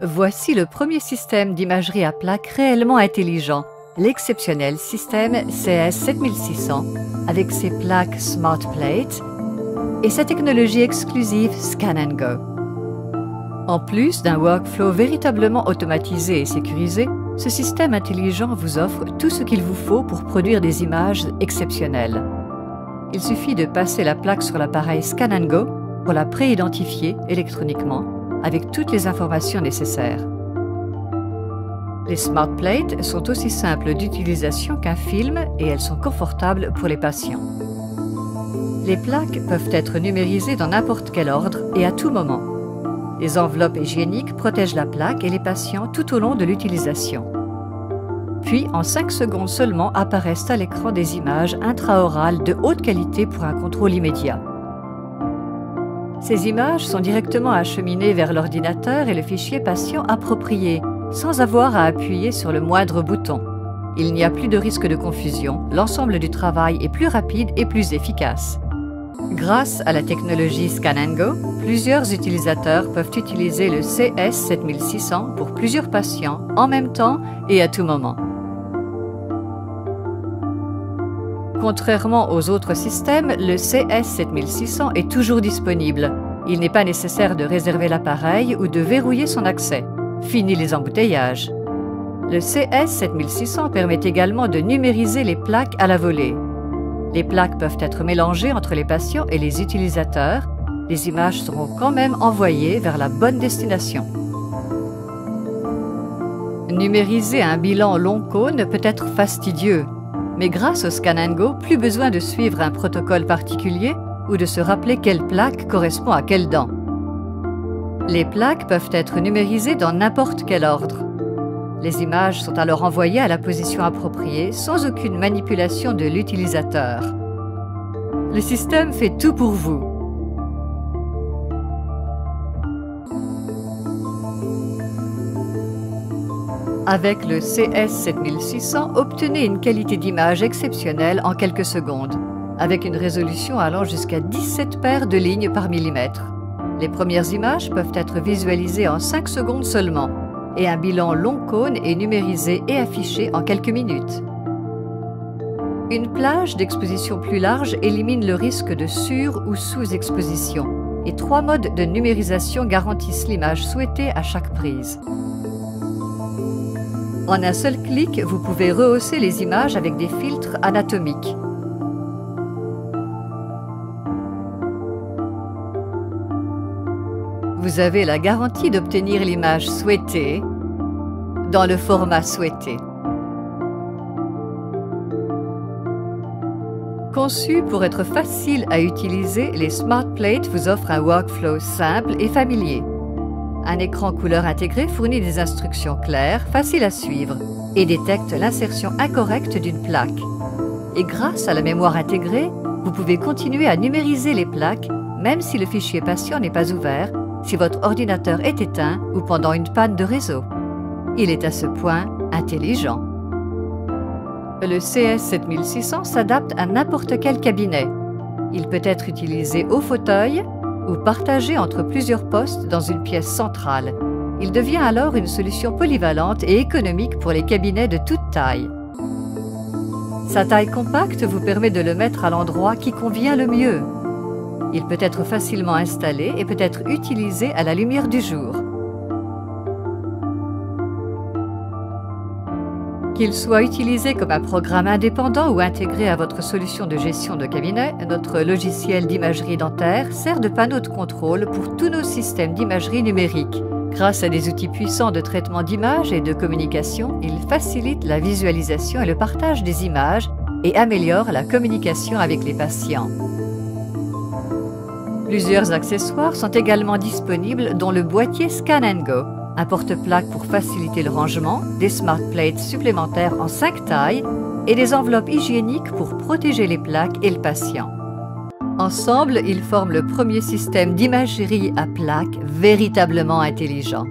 Voici le premier système d'imagerie à plaque réellement intelligent, l'exceptionnel système CS7600 avec ses plaques Smart Plate et sa technologie exclusive Scan & Go. En plus d'un workflow véritablement automatisé et sécurisé, ce système intelligent vous offre tout ce qu'il vous faut pour produire des images exceptionnelles. Il suffit de passer la plaque sur l'appareil Scan & Go pour la pré-identifier électroniquement avec toutes les informations nécessaires. Les Smart Plates sont aussi simples d'utilisation qu'un film et elles sont confortables pour les patients. Les plaques peuvent être numérisées dans n'importe quel ordre et à tout moment. Les enveloppes hygiéniques protègent la plaque et les patients tout au long de l'utilisation. Puis, en 5 secondes seulement, apparaissent à l'écran des images intraorales de haute qualité pour un contrôle immédiat. Ces images sont directement acheminées vers l'ordinateur et le fichier patient approprié, sans avoir à appuyer sur le moindre bouton. Il n'y a plus de risque de confusion, l'ensemble du travail est plus rapide et plus efficace. Grâce à la technologie Scan & Go, plusieurs utilisateurs peuvent utiliser le CS7600 pour plusieurs patients en même temps et à tout moment. Contrairement aux autres systèmes, le CS7600 est toujours disponible. Il n'est pas nécessaire de réserver l'appareil ou de verrouiller son accès. Fini les embouteillages. Le CS7600 permet également de numériser les plaques à la volée. Les plaques peuvent être mélangées entre les patients et les utilisateurs. Les images seront quand même envoyées vers la bonne destination. Numériser un bilan long cône peut être fastidieux. Mais grâce au Scan & Go, plus besoin de suivre un protocole particulier ou de se rappeler quelle plaque correspond à quelle dent. Les plaques peuvent être numérisées dans n'importe quel ordre. Les images sont alors envoyées à la position appropriée sans aucune manipulation de l'utilisateur. Le système fait tout pour vous. Avec le CS7600, obtenez une qualité d'image exceptionnelle en quelques secondes, avec une résolution allant jusqu'à 17 paires de lignes par millimètre. Les premières images peuvent être visualisées en 5 secondes seulement, et un bilan long cône est numérisé et affiché en quelques minutes. Une plage d'exposition plus large élimine le risque de sur- ou sous-exposition, et 3 modes de numérisation garantissent l'image souhaitée à chaque prise. En un seul clic, vous pouvez rehausser les images avec des filtres anatomiques. Vous avez la garantie d'obtenir l'image souhaitée dans le format souhaité. Conçus pour être faciles à utiliser, les Smart Plates vous offrent un workflow simple et familier. Un écran couleur intégré fournit des instructions claires, faciles à suivre et détecte l'insertion incorrecte d'une plaque. Et grâce à la mémoire intégrée, vous pouvez continuer à numériser les plaques même si le fichier patient n'est pas ouvert, si votre ordinateur est éteint ou pendant une panne de réseau. Il est à ce point intelligent. Le CS7600 s'adapte à n'importe quel cabinet. Il peut être utilisé au fauteuil ou partagé entre plusieurs postes dans une pièce centrale. Il devient alors une solution polyvalente et économique pour les cabinets de toute taille. Sa taille compacte vous permet de le mettre à l'endroit qui convient le mieux. Il peut être facilement installé et peut être utilisé à la lumière du jour. Qu'il soit utilisé comme un programme indépendant ou intégré à votre solution de gestion de cabinet, notre logiciel d'imagerie dentaire sert de panneau de contrôle pour tous nos systèmes d'imagerie numérique. Grâce à des outils puissants de traitement d'images et de communication, il facilite la visualisation et le partage des images et améliore la communication avec les patients. Plusieurs accessoires sont également disponibles, dont le boîtier Scan & Go, un porte-plaques pour faciliter le rangement, des Smart Plates supplémentaires en 5 tailles et des enveloppes hygiéniques pour protéger les plaques et le patient. Ensemble, ils forment le premier système d'imagerie à plaques véritablement intelligent.